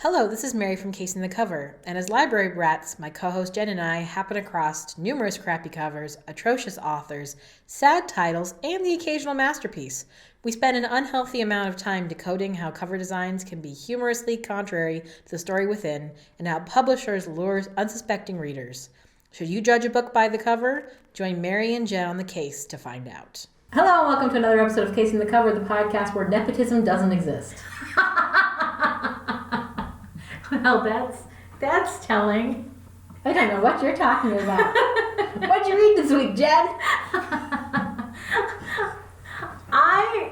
Hello, this is Mary from Casing the Cover, and as library brats, my co-host Jenn and I happen across numerous crappy covers, atrocious authors, sad titles, and the occasional masterpiece. We spend an unhealthy amount of time decoding how cover designs can be humorously contrary to the story within, and how publishers lure unsuspecting readers. Should you judge a book by the cover? Join Mary and Jenn on the case to find out. Hello and welcome to another episode of Casing the Cover, the podcast where nepotism doesn't exist. Well, that's telling. I don't know what you're talking about. What'd you read this week, Jenn? I'm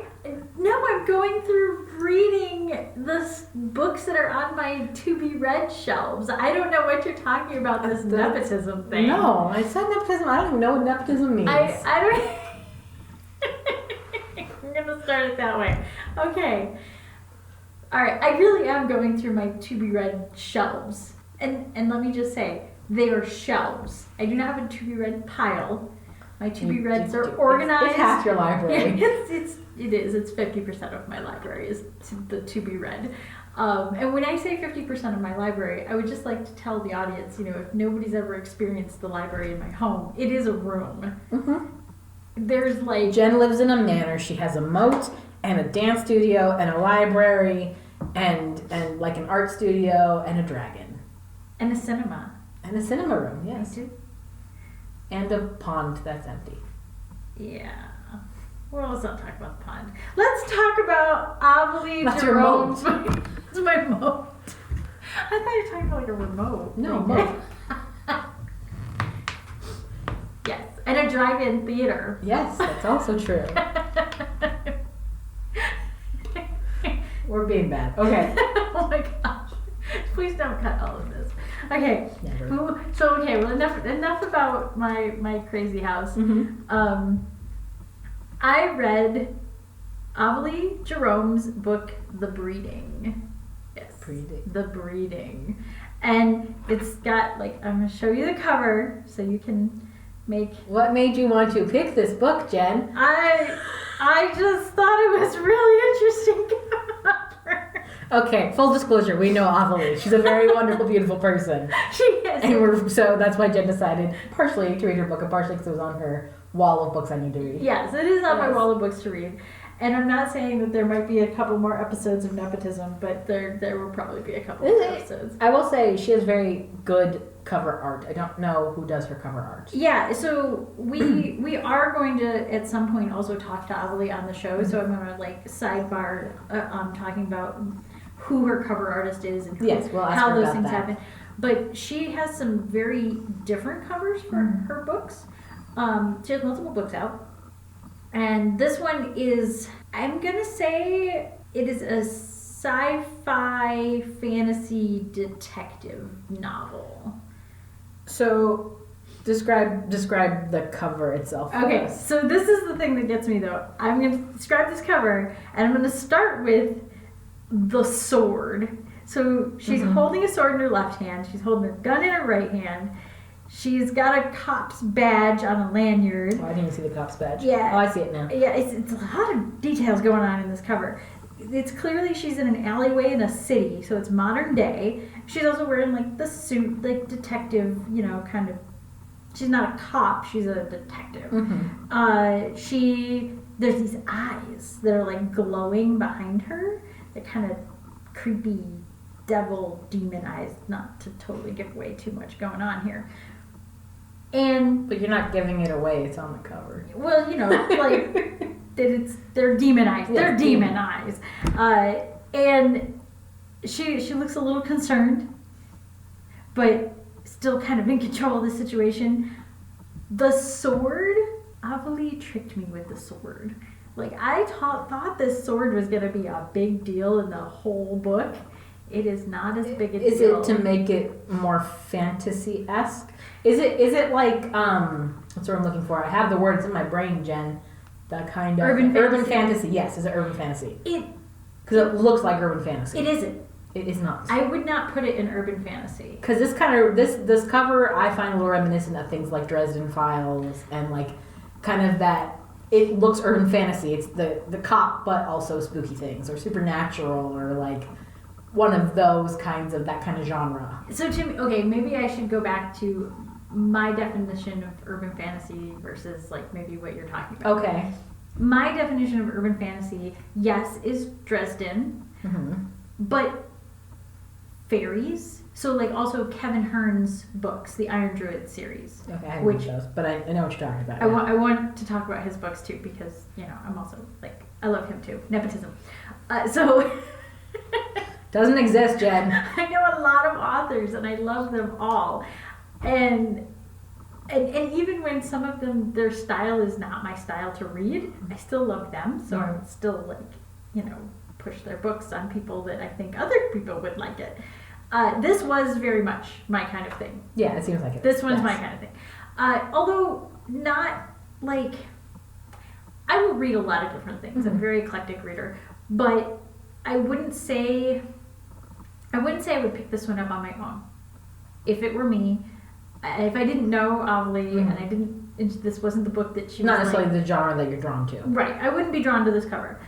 going through reading the books that are on my to-be-read shelves. I don't know what you're talking about, this nepotism thing. No, I said nepotism. I don't even know what nepotism means. I don't... I'm going to start it that way. Okay. All right, I really am going through my to-be-read shelves. And let me just say, they are shelves. I do not have a to-be-read pile. My to-be-reads are organized. It's half your library. Yeah, it is. It's 50% of my library is the to-be-read. And when I say 50% of my library, I would just like to tell the audience, if nobody's ever experienced the library in my home, it is a room. Mm-hmm. There's like... Jenn lives in a manor. She has a moat and a dance studio and a library and like an art studio and a dragon. And a cinema. And a cinema room, yes. I do. And a pond that's empty. Yeah. Well, let's not talk about the pond. Let's talk about Avily That's Jerome. your moat. It's my moat. I thought you were talking about like a remote. No, moat. Yes. And a drive-in theater. Yes, that's also true. We're being bad. Okay. Oh my gosh. Please don't cut all of this. Okay. Never. So well, enough about my crazy house. Mm-hmm. I read Avily Jerome's book, The Breeding. Yes. The Breeding. And it's got I'm gonna show you the cover so you can make... What made you want to pick this book, Jenn? I just thought it was really interesting cover. Okay, full disclosure, we know Avily. She's a very wonderful, beautiful person. She is. And so that's why Jenn decided partially to read her book and partially because it was on her wall of books I need to read. Yes, it is on my wall of books to read. And I'm not saying that there might be a couple more episodes of nepotism, but there will probably be a couple more episodes. I will say she has very good cover art. I don't know who does her cover art. Yeah, so we are going to at some point also talk to Avily on the show. So I'm going to sidebar talking about who her cover artist is and how those things happen. But she has some very different covers for her books. She has multiple books out. And this one is, I'm going to say it is a sci-fi fantasy detective novel. So describe the cover itself. Okay, so this is the thing that gets me though. I'm going to describe this cover and I'm going to start with the sword. So she's holding a sword in her left hand. She's holding her gun in her right hand. She's got a cop's badge on a lanyard. Oh, I didn't even see the cop's badge. Yeah. Oh, I see it now. Yeah, it's a lot of details going on in this cover. It's clearly she's in an alleyway in a city, so it's modern day. She's also wearing the suit, detective, kind of. She's not a cop, she's a detective. Mm-hmm. There's these eyes that are glowing behind her. They're kind of creepy devil demon eyes, not to totally give away too much going on here. But you're not giving it away, it's on the cover. Well, they're demon eyes. Yes, they're demon eyes. And she looks a little concerned, but still kind of in control of the situation. The sword, Avily tricked me with the sword. I thought this sword was going to be a big deal in the whole book. It is not as big a deal. Is it to make it more fantasy-esque? Is it like, what's what I'm looking for? I have the words in my brain, Jenn. That kind of... Urban fantasy. Yes, is it urban fantasy? Because it looks like urban fantasy. It isn't. It is not. I would not put it in urban fantasy. Because this cover I find a little reminiscent of things like Dresden Files and kind of that... It looks urban fantasy. It's the cop, but also spooky things or supernatural or one of those kinds of that kind of genre. So to me, okay, maybe I should go back to my definition of urban fantasy versus like maybe what you're talking about. Okay. My definition of urban fantasy, yes, is Dresden, but fairies. So like also Kevin Hearn's books, the Iron Druid series. Okay, I haven't read those, but I know what you're talking about. I want to talk about his books too because I'm also like I love him too. Nepotism. So doesn't exist, Jen. I know a lot of authors and I love them all, and even when some of them their style is not my style to read, I still love them. So I would still like push their books on people that I think other people would like it. This was very much my kind of thing. Yeah, it seems like it. This one's my kind of thing. Although not like I will read a lot of different things. I'm a very eclectic reader, but I wouldn't say I would pick this one up on my own. If it were me, if I didn't know Avily and this wasn't the book that she not was necessarily the genre that you're drawn to. Right, I wouldn't be drawn to this cover.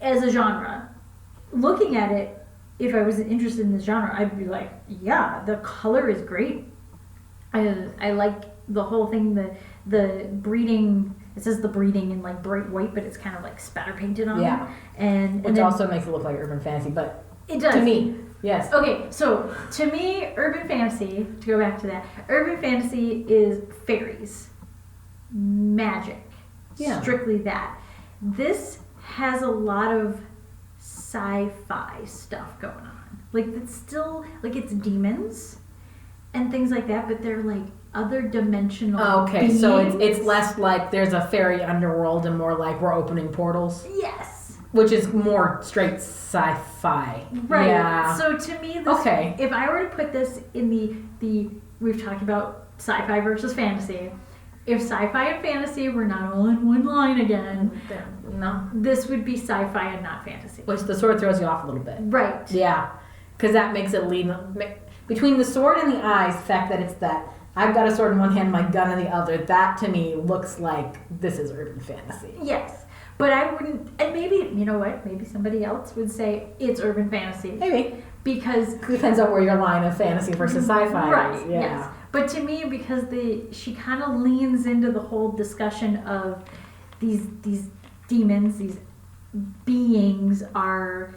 As a genre, looking at it, if I was interested in this genre, I'd be like, yeah, the color is great. I like the whole thing, the breeding. It says the breeding in like bright white, but it's kind of like spatter painted on. Yeah, and which then, also makes it look like urban fantasy, but it does to me. Yes. Okay, so to me, urban fantasy. To go back to that, urban fantasy is fairies, magic, strictly that. This has a lot of sci-fi stuff going on. Like it's still like it's demons and things like that, but they're like other dimensional. Okay, beings. so it's less like there's a fairy underworld and more like we're opening portals. Yes. Which is more straight sci-fi. Right. Yeah. So to me, this, if I were to put this in the we've talked about sci-fi versus fantasy. If sci-fi and fantasy were not all in one line again, no, this would be sci-fi and not fantasy. Which the sword throws you off a little bit. Right. Yeah. Because that makes it lean. Between the sword and the eyes, the fact that it's that I've got a sword in one hand, my gun in the other, that to me looks like this is urban fantasy. Yes. But I wouldn't, and maybe, you know what, maybe somebody else would say it's urban fantasy. Maybe. Because... It depends on where your line of fantasy versus sci-fi right, is. Yeah. Yes. But to me, because she kind of leans into the whole discussion of these demons, these beings are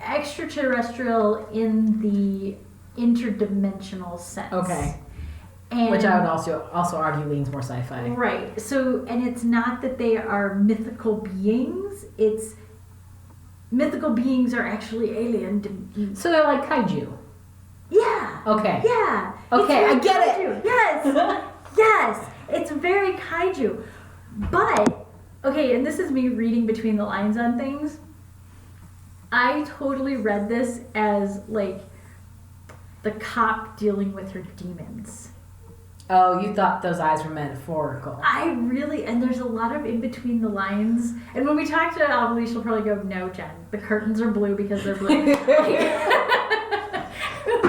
extraterrestrial in the interdimensional sense. Okay. And, which I would also argue leans more sci-fi. Right. So, and it's not that they are mythical beings. It's mythical beings are actually alien. So they're like kaiju. Yeah. Okay. Yeah. Okay, I get kaiju. it. Yes. Yes. It's very kaiju. But, okay, and this is me reading between the lines on things. I totally read this as like the cop dealing with her demons. Oh, you thought those eyes were metaphorical. I really, and there's a lot of in between the lines. And when we talk to Avily, she'll probably go, no, Jen, the curtains are blue because they're blue.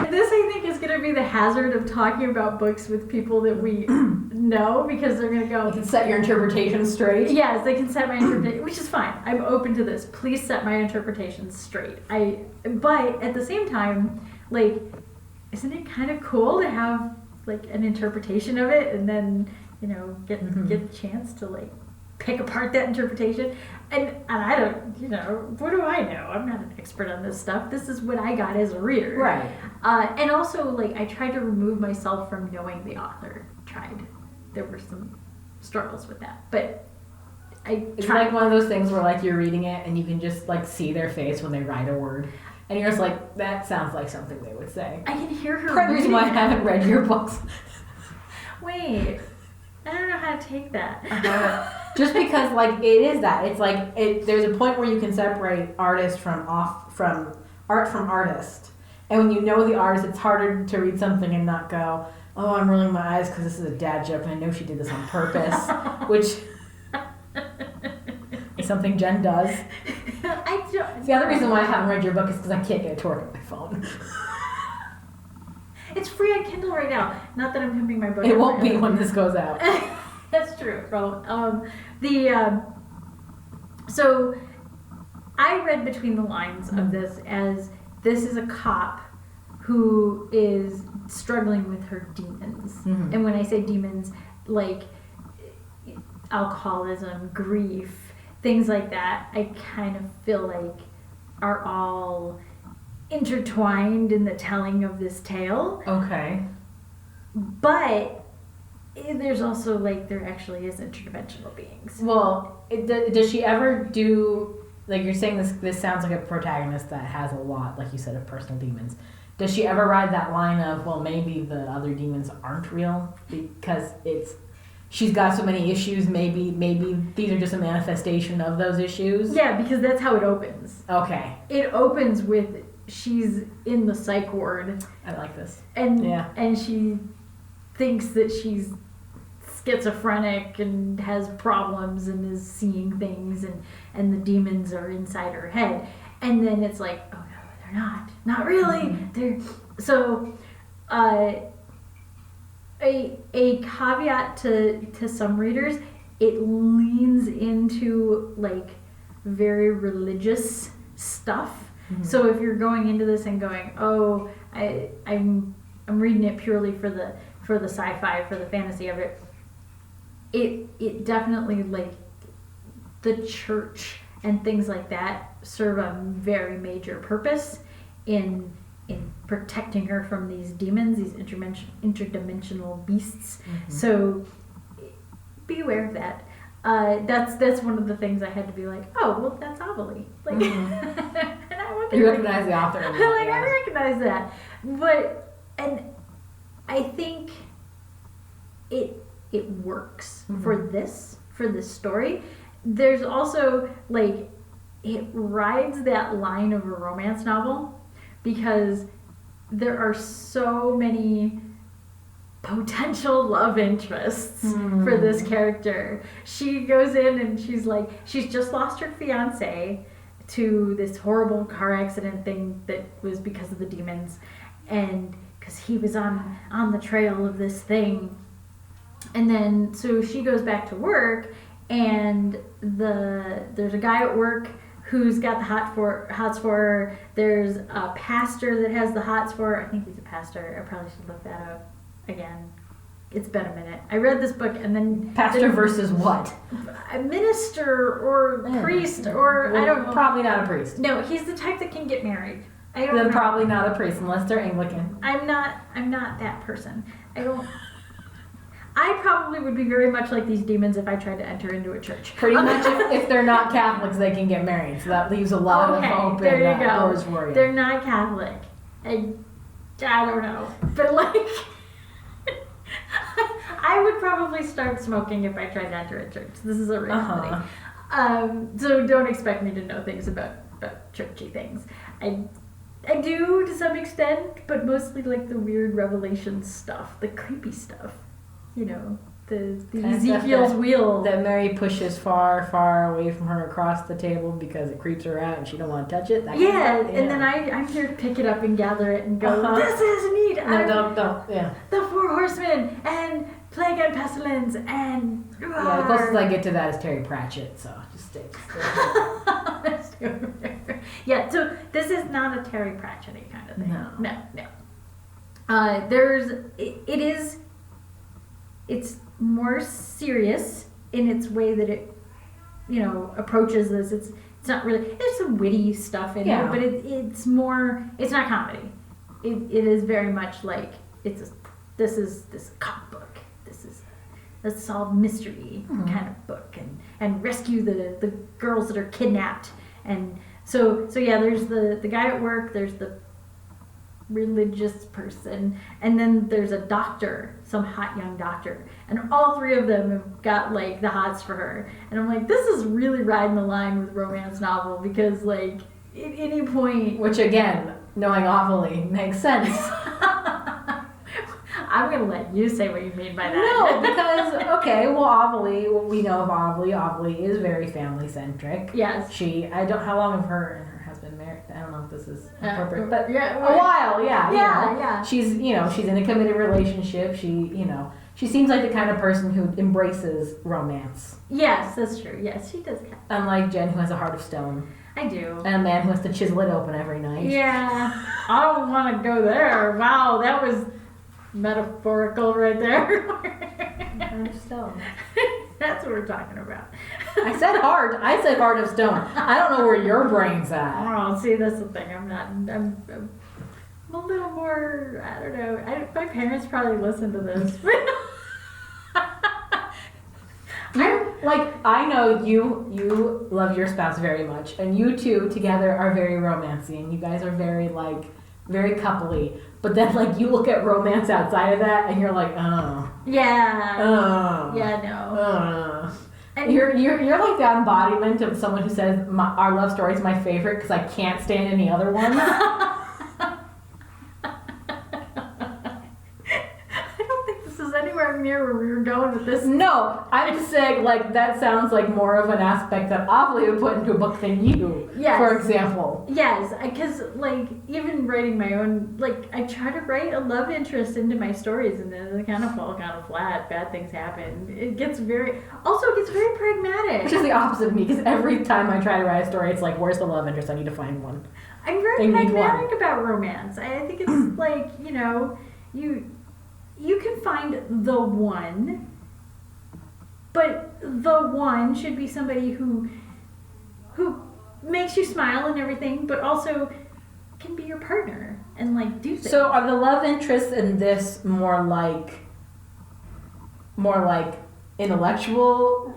This, I think, is going to be the hazard of talking about books with people that we know, because they're going to go... You can set your interpretation straight. Yes, they can set my interpretation, which is fine. I'm open to this. Please set my interpretations straight. But at the same time, like, isn't it kind of cool to have like an interpretation of it, and then get a chance to like pick apart that interpretation, and I don't what do I know? I'm not an expert on this stuff. This is what I got as a reader, right? And also like I tried to remove myself from knowing the author. There were some struggles with that, but it's like one of those things where like you're reading it and you can just like see their face when they write a word. And you're just like, that sounds like something they would say. I can hear her. Part of the reason why I haven't read your books. Wait, I don't know how to take that. Just because, like, it is that. It's like, there's a point where you can separate artist from art from artist. And when you know the artist, it's harder to read something and not go, oh, I'm rolling my eyes because this is a dad joke and I know she did this on purpose. Which is something Jen does. The other reason why I haven't read your book is because I can't get it to work on my phone. It's free on Kindle right now. Not that I'm pimping my book. It won't be when this goes out. That's true, bro. So I read between the lines of this as this is a cop who is struggling with her demons. Mm-hmm. And when I say demons, like alcoholism, grief, things like that, I kind of feel like are all intertwined in the telling of this tale. Okay. But there's also like there actually is interdimensional beings. Well, does she ever do, like you're saying this sounds like a protagonist that has a lot, like you said, of personal demons. Does she ever ride that line of, well, maybe the other demons aren't real because she's got so many issues, maybe these are just a manifestation of those issues? Yeah, because that's how it opens. Okay. It opens with she's in the psych ward. I like this. And she thinks that she's schizophrenic and has problems and is seeing things and the demons are inside her head. And then it's like, oh no, they're not really. Mm-hmm. They're so a caveat to some readers, it leans into like very religious stuff. Mm-hmm. So if you're going into this and going, oh, I'm reading it purely for the sci-fi, for the fantasy of it, it definitely, like, the church and things like that serve a very major purpose in protecting her from these demons, these interdimensional beasts. Mm-hmm. So be aware of that. That's one of the things I had to be like, oh, well, that's Avily. Like, mm-hmm. and I wonder, You recognize the author. I recognize that, but and I think it works mm-hmm. for this story. There's also like it rides that line of a romance novel because there are so many potential love interests for this character. She goes in and she's just lost her fiance to this horrible car accident thing that was because of the demons, and because he was on the trail of this thing. And then so she goes back to work, and there's a guy at work who's got the hots for her. There's a pastor that has the hots for her. I think he's a pastor. I probably should look that up again. It's been a minute. I read this book and then pastor versus what? A minister or priest or I don't know. Probably not a priest. No, he's the type that can get married. I don't know. Probably not a priest unless they're Anglican. I'm not that person. I probably would be very much like these demons if I tried to enter into a church. Pretty much, if they're not Catholics, they can get married. So that leaves a lot of hope there and you go. doors for you. They're not Catholic. I don't know. But like, I would probably start smoking if I tried to enter a church. This is a reality. So don't expect me to know things about churchy things. I do to some extent, but mostly like the weird revelation stuff, the creepy stuff. You know, the Ezekiel's wheel. That Mary pushes far, far away from her across the table because it creeps her out and she don't want to touch it. And then I'm here to pick it up and gather it and go, this is neat. No, don't. Yeah. The 4 horsemen and plague and pestilence and... Yeah, the closest I get to that is Terry Pratchett, so just stay. Yeah, so this is not a Terry Pratchett-y kind of thing. No. It's more serious in its way that it, approaches this. It's not really. There's some witty stuff in it, but it's more. It's not comedy. It is very much like this is a cop book. This is a solved mystery kind of book, and rescue the girls that are kidnapped. And so yeah. There's the guy at work. There's the religious person, and then there's a doctor, some hot young doctor, and all 3 of them have got like the hots for her. And I'm like, this is really riding the line with romance novel, because like at any point, which again, knowing Avily makes sense. I'm gonna let you say what you mean by that. No, because Avily, what we know of Avily is very family centric. Yes. How long have her and her husband married? I don't know if this is appropriate, but yeah, a while, yeah. Yeah. She's in a committed relationship. She seems like the kind of person who embraces romance. Yes, that's true. Yes, she does. Unlike Jenn, who has a heart of stone. I do. And a man who has to chisel it open every night. Yeah. I don't want to go there. Wow, that was metaphorical right there. Stone. That's what we're talking about. I said heart of stone. I don't know where your brain's at. Oh, see, that's the thing. I'm a little more, I don't know. My parents probably listen to this. I know you love your spouse very much, and you two together are very romancy, and you guys are very very coupley. But then you look at romance outside of that, and you're like, oh. Yeah. Oh. Yeah, no. And you're like the embodiment of someone who says our love story is my favorite because I can't stand any other one. Anywhere near where we were going with this. No, I'm just saying, that sounds like more of an aspect that Avily would put into a book than you, for example. Yes, because, even writing my own, I try to write a love interest into my stories, and then they kind of fall kind of flat, bad things happen. It gets very pragmatic. Which is the opposite of me, because every time I try to write a story, it's where's the love interest? I need to find one. I'm very pragmatic about romance. I think it's you can find the one, but the one should be somebody who makes you smile and everything, but also can be your partner and do things. So are the love interests in this more like intellectual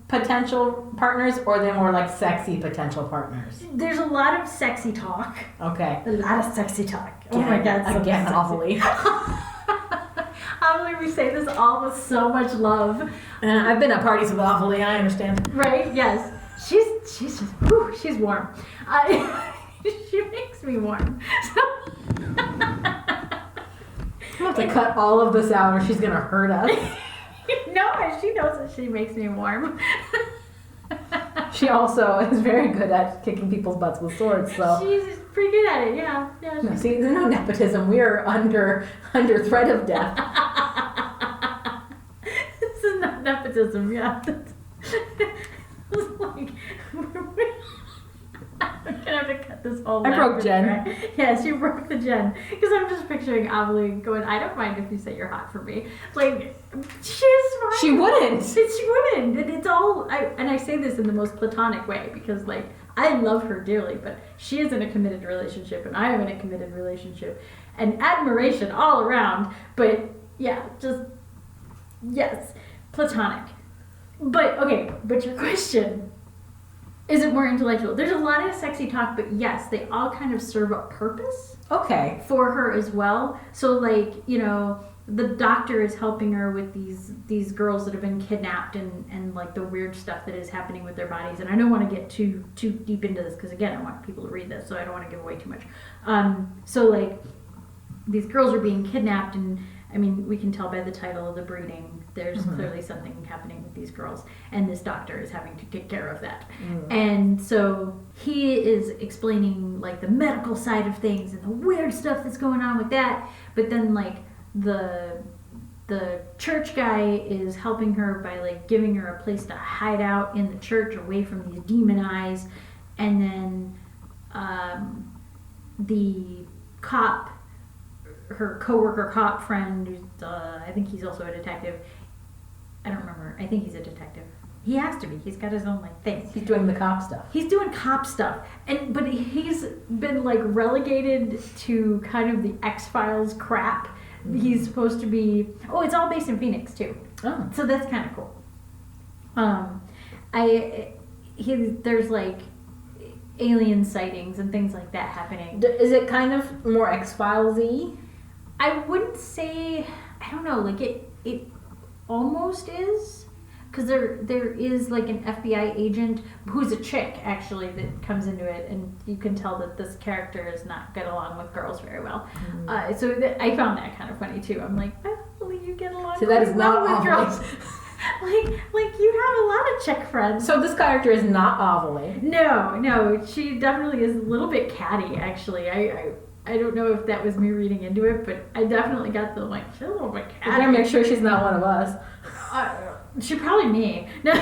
potential partners, or are they more like sexy potential partners? There's a lot of sexy talk. Okay. A lot of sexy talk. Oh my God. Again, Avily. Avily, we say this all with so much love. I've been at parties with Avily, I understand. Right? Yes. She's just, she's warm. She makes me warm. So I'm have to cut all of this out or she's going to hurt us. No, she knows that she makes me warm. She also is very good at kicking people's butts with swords, so. She's pretty good at it, yeah. No, see, there's no nepotism. We are under threat of death. This is not nepotism, yeah. It's I'm gonna have to cut this whole. I broke Jenn. Right? Yes, you broke the Jenn. Because I'm just picturing Avily going, I don't mind if you say you're hot for me. She's fine. She wouldn't. She wouldn't. And it's all, I say this in the most platonic way because, I love her dearly, but she is in a committed relationship and I am in a committed relationship. And admiration all around. But, yeah, yes, platonic. But your question, is it more intellectual? There's a lot of sexy talk, but yes, they all kind of serve a purpose. Okay. For her as well. So the doctor is helping her with these girls that have been kidnapped and the weird stuff that is happening with their bodies. And I don't want to get too deep into this because again, I want people to read this, so I don't want to give away too much. These girls are being kidnapped, and I mean, we can tell by the title of the breeding, there's clearly something happening with these girls, and this doctor is having to take care of that. And so he is explaining the medical side of things and the weird stuff that's going on with that, but then the church guy is helping her by giving her a place to hide out in the church away from these demon eyes, and then the cop, her coworker cop friend, who's I think he's also a detective. I don't remember. I think he's a detective. He has to be. He's got his own thing. He's doing the cop stuff. He's doing cop stuff, but he's been relegated to kind of the X-Files crap. He's supposed to be. Oh, it's all based in Phoenix too. Oh, so that's kind of cool. There's alien sightings and things like that happening. Is it kind of more X-Files-y? I wouldn't say. I don't know. It almost is, because there is an FBI agent who's a chick actually that comes into it, and you can tell that this character does not get along with girls very well. So I found that kind of funny too. I'm like, well, you get along. So that is not with girls. You have a lot of chick friends. So this character is not Avily. No, she definitely is a little bit catty actually. I don't know if that was me reading into it, but I definitely got the she's a little bit catty. I gotta make sure she's not one of us. She's probably me. No.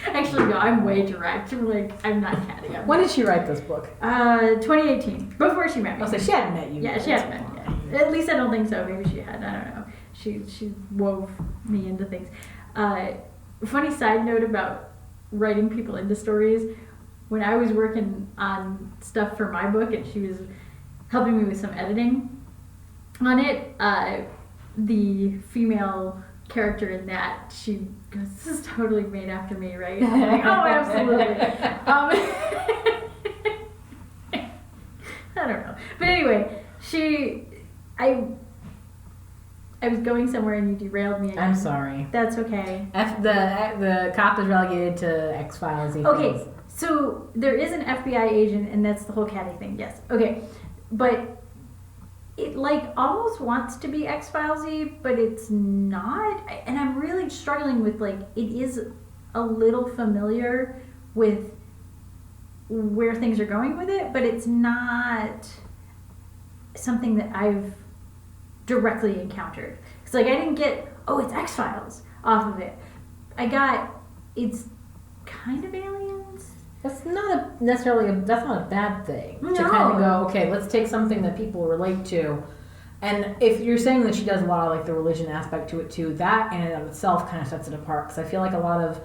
Actually, actually no, I'm way direct. I'm like, I'm not catty. When did she write this book? 2018, before she met me. Oh, so she hadn't met you. Yeah, she hadn't met me yet. At least I don't think so. Maybe she had. I don't know. She wove me into things. Funny side note about writing people into stories. When I was working on stuff for my book and she was helping me with some editing on it, the female character in that, she goes, "This is totally made after me, right?" I'm like, "Oh, absolutely." I don't know. But anyway, I was going somewhere and you derailed me again. I'm sorry. That's okay. The cop is relegated to X-Files. Okay, so there is an FBI agent, and that's the whole catty thing. Yes. Okay, but it like almost wants to be X-Files-y, but it's not. And I'm really struggling with like it is a little familiar with where things are going with it, but it's not something that I've directly encountered. Because like I didn't get, oh, it's X-Files off of it. I got, it's kind of aliens. That's not necessarily that's not a bad thing. No. To kind of go, okay, let's take something that people relate to. And if you're saying that she does a lot of like the religion aspect to it too, that in and of itself kind of sets it apart. Because I feel like a lot of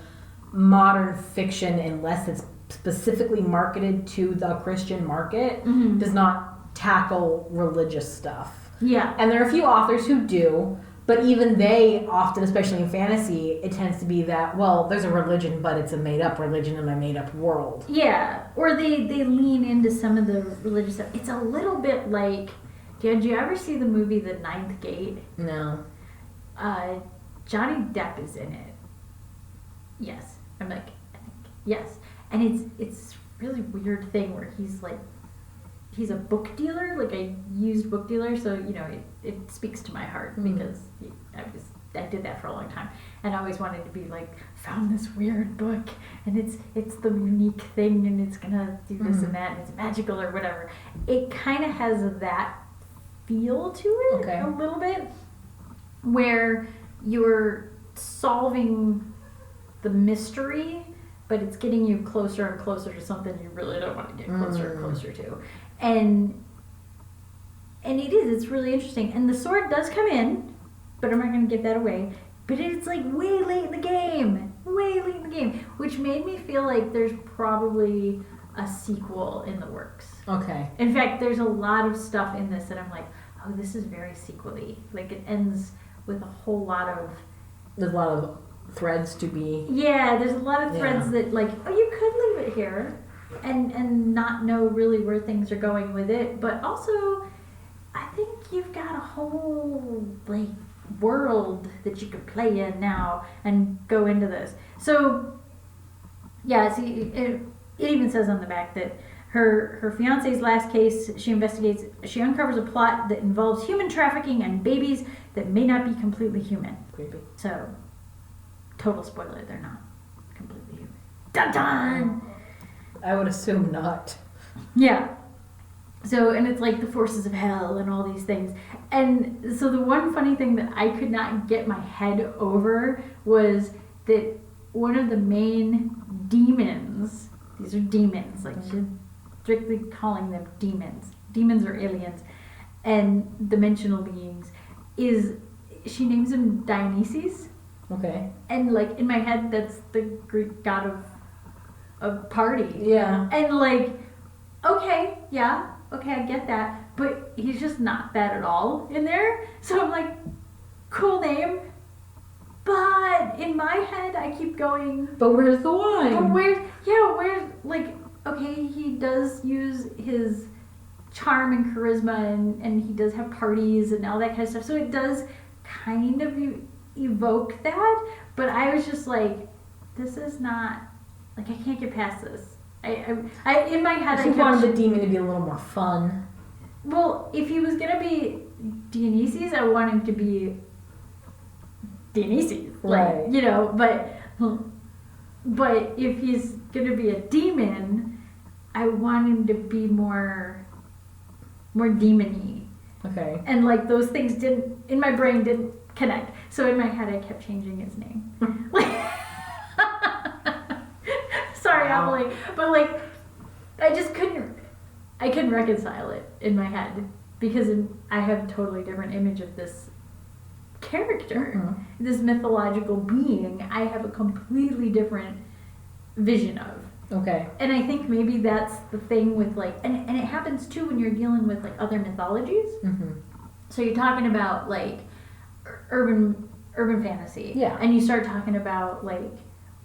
modern fiction, unless it's specifically marketed to the Christian market, does not tackle religious stuff. Yeah. And there are a few authors who do, but even they often, especially in fantasy, it tends to be that, well, there's a religion, but it's a made-up religion in a made-up world. Yeah. Or they lean into some of the religious stuff. It's a little bit like, did you ever see the movie The Ninth Gate? No. Johnny Depp is in it. Yes. I'm like, I think, yes. And it's really weird thing where he's like, he's a book dealer, like a used book dealer, so you know it speaks to my heart because I did that for a long time, and I always wanted to be like, found this weird book, and it's the unique thing, and it's gonna do this and that, and it's magical or whatever. It kind of has that feel to it a little bit, where you're solving the mystery, but it's getting you closer and closer to something you really don't want to get closer and closer to. And it's really interesting. And the sword does come in, but I'm not going to give that away. But it's like way late in the game. Which made me feel like there's probably a sequel in the works. Okay. In fact, there's a lot of stuff in this that I'm like, oh, this is very sequel-y. Like it ends with a whole lot of... There's a lot of threads to be... Yeah, there's a lot of threads that like, oh, you could leave it here. And not know really where things are going with it, but also I think you've got a whole like world that you could play in now and go into this. So yeah, see, it even says on the back that her fiance's last case she uncovers a plot that involves human trafficking and babies that may not be completely human. Creepy. So total spoiler, they're not completely human. Dun dun. I would assume not. Yeah. So, and it's like the forces of hell and all these things. And so the one funny thing that I could not get my head over was that one of the main demons, these are demons, like she's strictly calling them demons. Demons are aliens and dimensional beings. She names him Dionysus. Okay. And like in my head, that's the Greek god of party. Yeah. And like, okay, I get that, but he's just not that at all in there. So I'm like, cool name, but in my head I keep going, but where's the wine? But where's like, okay, he does use his charm and charisma and he does have parties and all that kind of stuff, so it does kind of evoke that, but I was just like, this is not, like, I can't get past this. I in my head, I wanted the demon to be a little more fun. Well, if he was gonna be Dionysus, I want him to be Dionysus, like, right? You know. But if he's gonna be a demon, I want him to be more demon-y. Okay. And like those things in my brain didn't connect. So in my head, I kept changing his name. Avily. But like, I just couldn't reconcile it in my head because I have a totally different image of this character, this mythological being. I have a completely different vision of. Okay. And I think maybe that's the thing with like, and it happens too when you're dealing with like other mythologies. So you're talking about like urban fantasy. Yeah. And you start talking about like,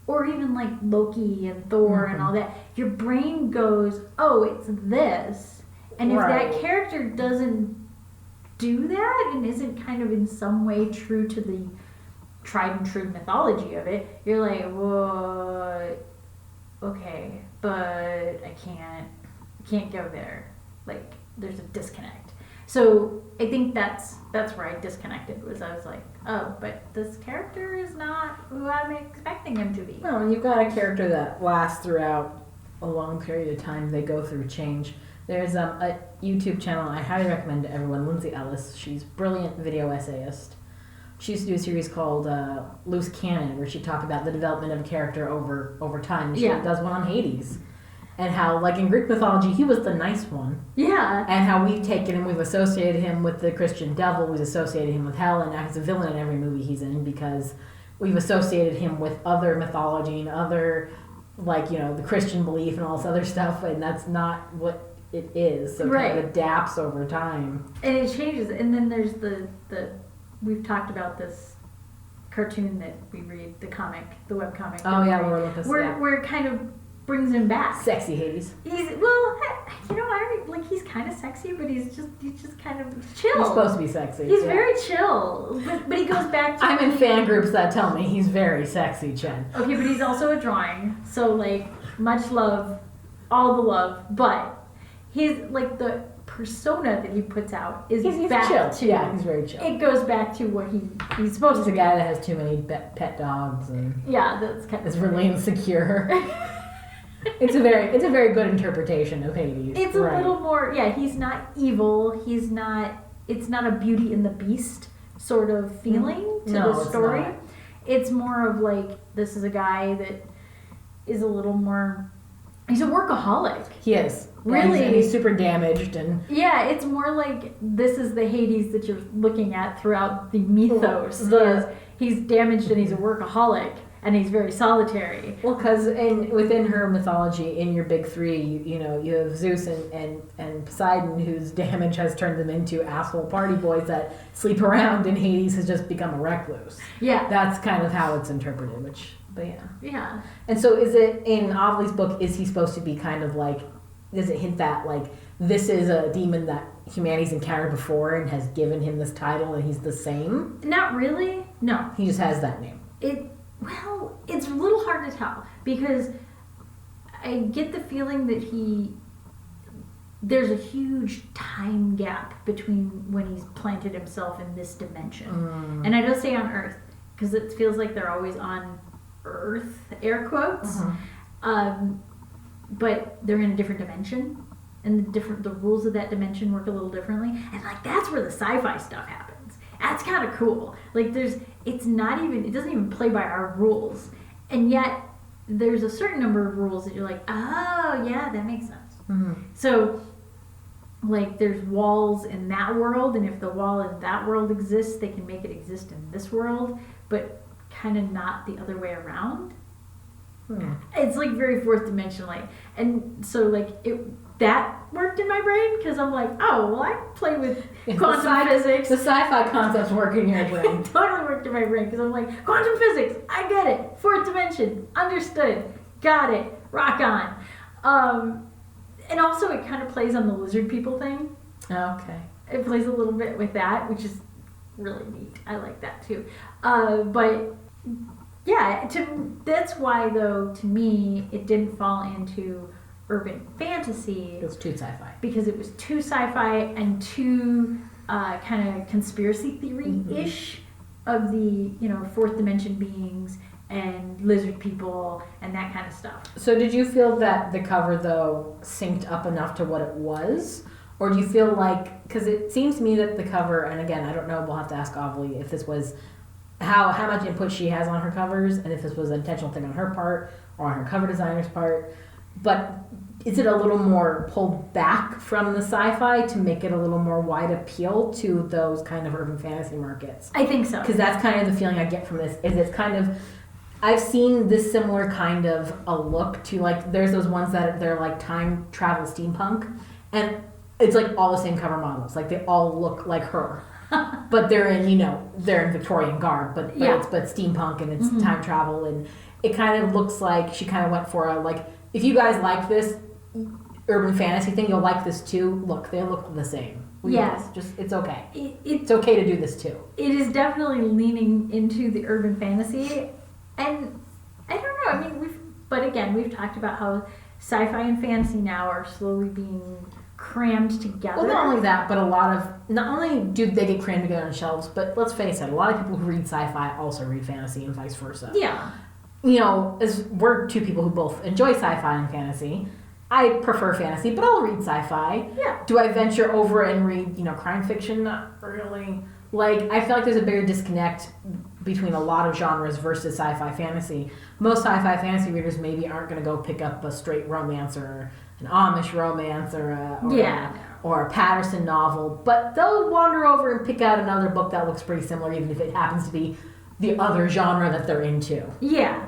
or even like Loki and Thor and all that. Your brain goes, oh, it's this. And if that character doesn't do that and isn't kind of in some way true to the tried and true mythology of it, you're like, whoa, okay, but I can't go there. Like, there's a disconnect. So I think that's where I disconnected, was I was like, oh, but this character is not who I'm expecting him to be. No, you've got a character that lasts throughout a long period of time. They go through change. There's a YouTube channel I highly recommend to everyone, Lindsay Ellis. She's a brilliant video essayist. She used to do a series called Loose Cannon, where she talked about the development of a character over time. She does one on Hades. And how, like in Greek mythology, he was the nice one. Yeah. And how we've taken him, we've associated him with the Christian devil, we've associated him with hell, and now he's a villain in every movie he's in because we've associated him with other mythology and other, like, you know, the Christian belief and all this other stuff, and that's not what it is. So it kind of adapts over time. And it changes. And then there's the we've talked about this cartoon that we read, the comic, the webcomic. Oh, yeah, Lord Olympus. Where it kind of brings him back. Sexy Hades. He's, well, you know, like he's kind of sexy, but he's just kind of chill. He's supposed to be sexy. He's very chill, but he goes back to... I'm in fan groups that tell me he's very sexy, Jen. Okay, but he's also a drawing, so like, much love, all the love, but he's like the persona that he puts out is he's back chill. to... Yeah, he's very chill. It goes back to what he's supposed He's to a be. guy that has too many pet dogs and... Yeah, that's kind of... is really insecure. It's a very good interpretation of Hades. It's a little more, he's not evil. He's not, it's not a Beauty and the Beast sort of feeling to the story. It's more of like, this is a guy that is a little more, he's a workaholic. He is. Really? And he's super damaged and... Yeah, it's more like this is the Hades that you're looking at throughout the mythos. He's damaged and he's a workaholic. And he's very solitary. Well, because within her mythology, in your big three, you know, you have Zeus and Poseidon, whose damage has turned them into asshole party boys that sleep around, and Hades has just become a recluse. Yeah. That's kind of how it's interpreted, but yeah. Yeah. And so is it, in Avily's book, is he supposed to be kind of like, does it hint that, like, this is a demon that humanity's encountered before and has given him this title and he's the same? Not really. No. He just has that name. Well, it's a little hard to tell because I get the feeling that there's a huge time gap between when he's planted himself in this dimension. And I don't say on Earth because it feels like they're always on Earth, air quotes. But they're in a different dimension and the rules of that dimension work a little differently. And like, that's where the sci-fi stuff happens. That's kind of cool. Like it doesn't even play by our rules. And yet there's a certain number of rules that you're like, oh yeah, that makes sense. So like there's walls in that world, and if the wall in that world exists, they can make it exist in this world, but kind of not the other way around. It's like very fourth dimension like. And so like that worked in my brain because I'm like, oh, well, I play with quantum physics. The sci-fi concepts work in your brain. It totally worked in my brain because I'm like, quantum physics, I get it. Fourth dimension, understood, got it, rock on. And also it kind of plays on the lizard people thing. Okay. It plays a little bit with that, which is really neat. I like that too. But yeah, that's why though, to me, it didn't fall into urban fantasy. It was too sci-fi. Because it was too sci-fi and too kind of conspiracy theory-ish of the, you know, fourth dimension beings and lizard people and that kind of stuff. So did you feel that the cover, though, synced up enough to what it was? Or do you feel like, because it seems to me that the cover, and again, I don't know, we'll have to ask Avily if this was, how much input she has on her covers, and if this was an intentional thing on her part, or on her cover designer's part, but is it a little more pulled back from the sci-fi to make it a little more wide appeal to those kind of urban fantasy markets? I think so. Because that's kind of the feeling I get from this, is it's kind of, I've seen this similar kind of a look to, like, there's those ones that they're like time travel steampunk, and it's like all the same cover models. Like they all look like her. But they're in, they're in Victorian garb, but steampunk, and it's time travel, and it kind of looks like she kind of went for a, like, if you guys like this urban fantasy thing, you'll like this too. Look, they look the same. It's okay. It's okay to do this too. It is definitely leaning into the urban fantasy, and I don't know. I mean, we've talked about how sci-fi and fantasy now are slowly being crammed together. Well, not only that, but not only do they get crammed together on shelves, but let's face it, a lot of people who read sci-fi also read fantasy and vice versa. Yeah. As we're two people who both enjoy sci-fi and fantasy, I prefer fantasy, but I'll read sci-fi. Yeah. Do I venture over and read, crime fiction? Not really. Like, I feel like there's a bigger disconnect between a lot of genres versus sci-fi fantasy. Most sci-fi fantasy readers maybe aren't going to go pick up a straight romance or an Amish romance or a Patterson novel, but they'll wander over and pick out another book that looks pretty similar, even if it happens to be the other genre that they're into. Yeah.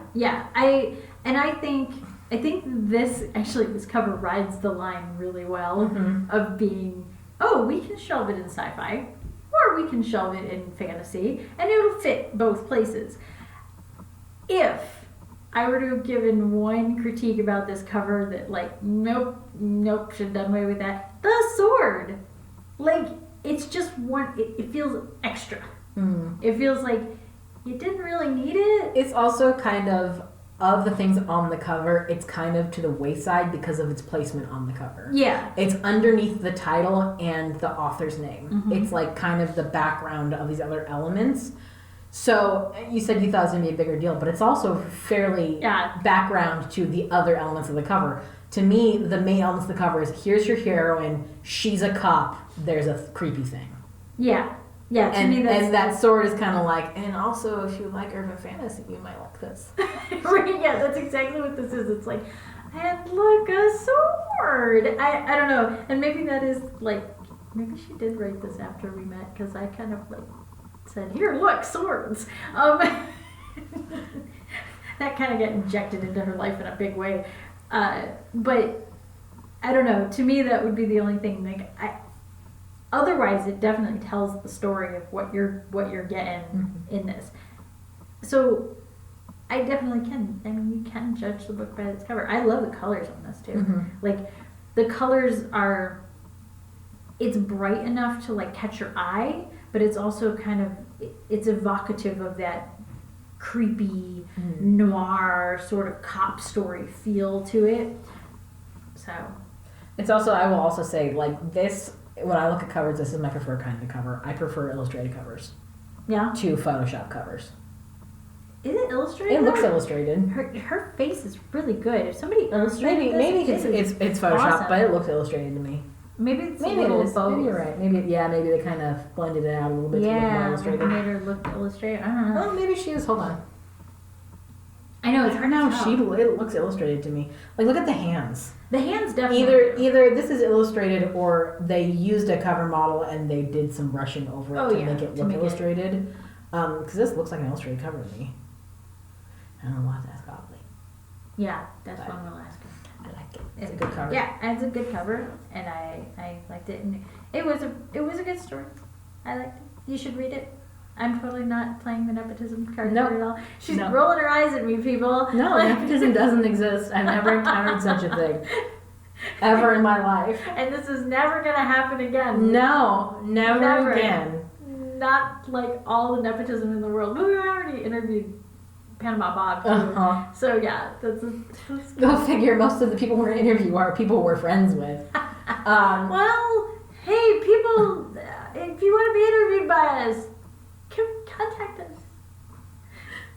I think this cover rides the line really well of being, we can shelve it in sci-fi, or we can shelve it in fantasy, and it'll fit both places. If I were to have given one critique about this cover that, like, nope, should have done away with that, the sword. Like, it's just one, it feels extra. It feels like you didn't really need it. It's also kind of the things on the cover, it's kind of to the wayside because of its placement on the cover. Yeah. It's underneath the title and the author's name. It's like kind of the background of these other elements. So you said you thought it was going to be a bigger deal, but it's also fairly background to the other elements of the cover. To me, the main elements of the cover is, here's your heroine, she's a cop, there's a creepy thing. Yeah. Yeah, to me that's... And that sword is kind of like, and also if you like urban fantasy, you might like this. Right, yeah, that's exactly what this is. It's like, and look, a sword! I don't know. And maybe that is, like, maybe she did write this after we met, because I kind of, like, said, here, look, swords! That kind of got injected into her life in a big way. But, I don't know. To me, that would be the only thing. Like, otherwise, it definitely tells the story of what you're getting in this. So, I definitely can. I mean, you can judge the book by its cover. I love the colors on this too. Like, the colors are. It's bright enough to, like, catch your eye, but it's also kind of. It's evocative of that creepy noir sort of cop story feel to it. So, it's also. I will also say, like, this. When I look at covers, this is my preferred kind of cover. I prefer illustrated covers. Yeah. To Photoshop covers. Is it illustrated? It looks illustrated. Her face is really good. If somebody illustrated maybe this, it's Photoshop, awesome. But it looks illustrated to me. Maybe it's maybe a little it is. both. Maybe you're right. Maybe they kind of blended it out a little bit to look more illustrated. Made her look illustrated. I don't know. Well, maybe she is. Hold on. I know it's hard to tell. It looks illustrated to me. Like, look at the hands. The hands definitely. Either this is illustrated or they used a cover model and they did some brushing over it to make it look illustrated. Because this looks like an illustrated cover to me. I don't know why that's Avily. Yeah, that's one we'll ask her. I like it. It's a good cover. Yeah, it's a good cover, and I liked it. And it was a good story. I liked it. You should read it. I'm totally not playing the nepotism card at all. She's rolling her eyes at me, people. No, nepotism doesn't exist. I've never encountered such a thing. Ever in my life. And this is never going to happen again. No, never again. Not like all the nepotism in the world. But we already interviewed Panama Bob, too. So, yeah. Go figure, most of the people we're interviewing are people we're friends with. Well, hey, people, if you want to be interviewed by us, contact us.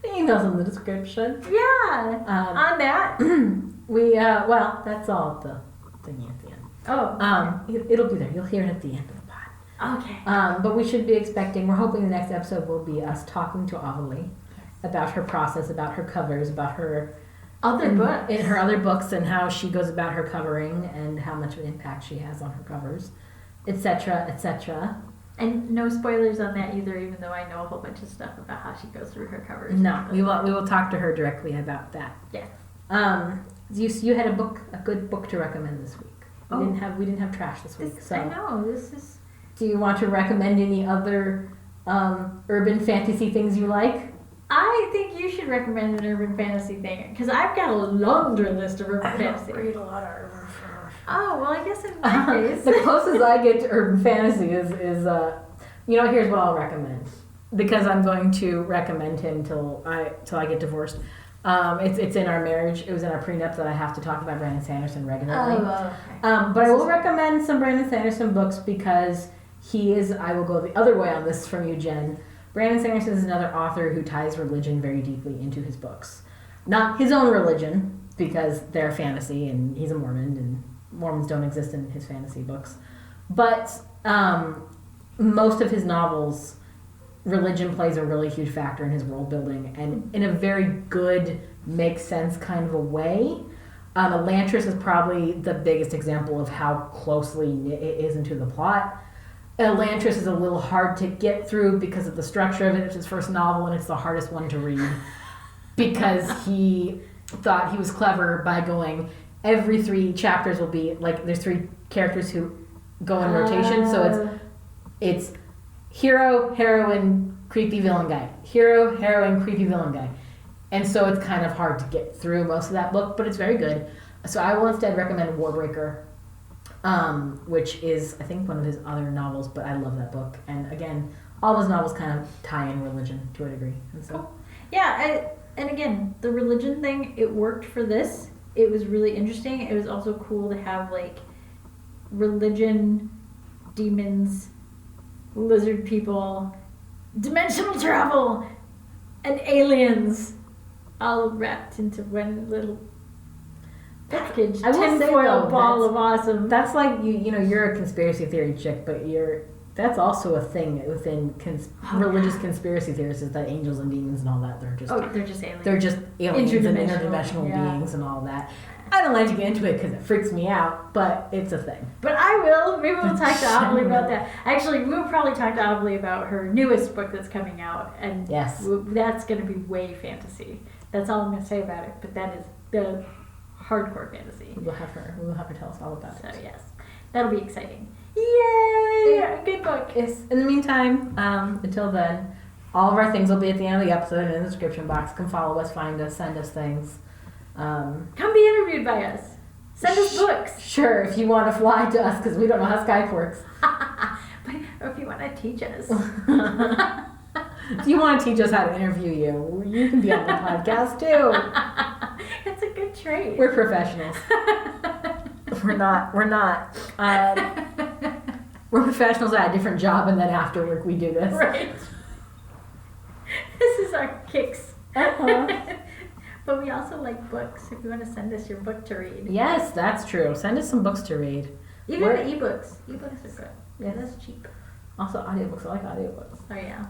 The email's in the description. Yeah. On that. Well, that's all the thingy at the end. Oh. It'll be there. You'll hear it at the end of the pod. Okay. But we should be expecting, we're hoping the next episode will be us talking to Avily about her process, about her covers, about her Other books. In her other books, and how she goes about her covering and how much of an impact she has on her covers, etc., etc. And no spoilers on that either, even though I know a whole bunch of stuff about how she goes through her covers. No, we will talk to her directly about that. Yes. You had a good book to recommend this week. We didn't have trash this week. So I know this is. Do you want to recommend any other urban fantasy things you like? I think you should recommend an urban fantasy thing, because I've got a laundry list of urban fantasy. I read a lot of urban fantasy. Oh, well, I guess in that case. The closest I get to urban fantasy is here's what I'll recommend. Because I'm going to recommend him till I get divorced. It's in our marriage. It was in our prenup that I have to talk about Brandon Sanderson regularly. Oh, okay. But I will recommend some Brandon Sanderson books because I will go the other way on this from you, Jen. Brandon Sanderson is another author who ties religion very deeply into his books. Not his own religion, because they're fantasy and he's a Mormon and Mormons don't exist in his fantasy books. But most of his novels, religion plays a really huge factor in his world building, and in a very good, makes sense kind of a way. Elantris is probably the biggest example of how closely knit it is into the plot. Elantris is a little hard to get through because of the structure of it. It's his first novel, and it's the hardest one to read because he thought he was clever by going, every 3 chapters will be, like, there's 3 characters who go in rotation, so it's hero, heroine, creepy villain guy. Hero, heroine, creepy villain guy. And so it's kind of hard to get through most of that book, but it's very good. So I will instead recommend Warbreaker, which is, I think, one of his other novels, but I love that book. And again, all those novels kind of tie in religion to a degree. And so, cool. Yeah, and again, the religion thing, it worked for this. It was really interesting. It was also cool to have, like, religion, demons, lizard people, dimensional travel, and aliens all wrapped into one little package. I will say, tinfoil ball of awesome. That's like, you're a conspiracy theory chick, but that's also a thing within religious conspiracy theorists, is that angels and demons and all that, they're just aliens. They're just aliens and interdimensional beings and all that. I don't like to get into it because it freaks me out, but it's a thing. But I will. Maybe we'll talk to Avily about that. Actually, we'll probably talk to Avily about her newest book that's coming out, and yes, that's going to be way fantasy. That's all I'm going to say about it. But that is the hardcore fantasy. We'll have her tell us all about it. So yes, that'll be exciting. Yay! Yeah. Good book. Yes. In the meantime, until then, all of our things will be at the end of the episode and in the description box. Come follow us, find us, send us things. Come be interviewed by us. Send us books. Sure, if you want to fly to us, because we don't know how Skype works. Or if you want to teach us. If you want to teach us how to interview you, you can be on the podcast too. That's a good trade. We're professionals. We're not. We're professionals at a different job, and then after work we do this. Right. This is our kicks. But we also like books. If you want to send us your book to read. Yes, that's true. Send us some books to read. Even the ebooks. Ebooks are good. Yeah, that's cheap. Also, audiobooks. I like audiobooks. Oh yeah.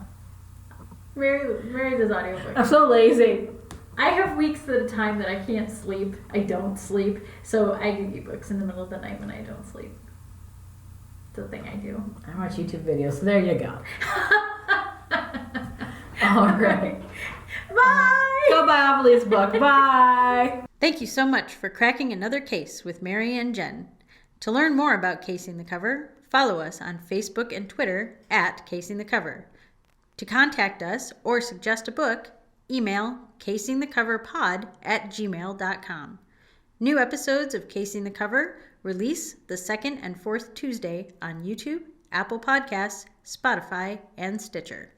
Mary does audiobooks. I'm so lazy. I have weeks at a time that I can't sleep. I don't sleep. So I do ebooks in the middle of the night when I don't sleep. It's a thing I do. I watch YouTube videos, so there you go. All right. Bye! Go buy Avily's book. Bye! Thank you so much for cracking another case with Mary and Jen. To learn more about Casing the Cover, follow us on Facebook and Twitter at Casing the Cover. To contact us or suggest a book, email casingthecoverpod@gmail.com. New episodes of Casing the Cover release the second and fourth Tuesday on YouTube, Apple Podcasts, Spotify, and Stitcher.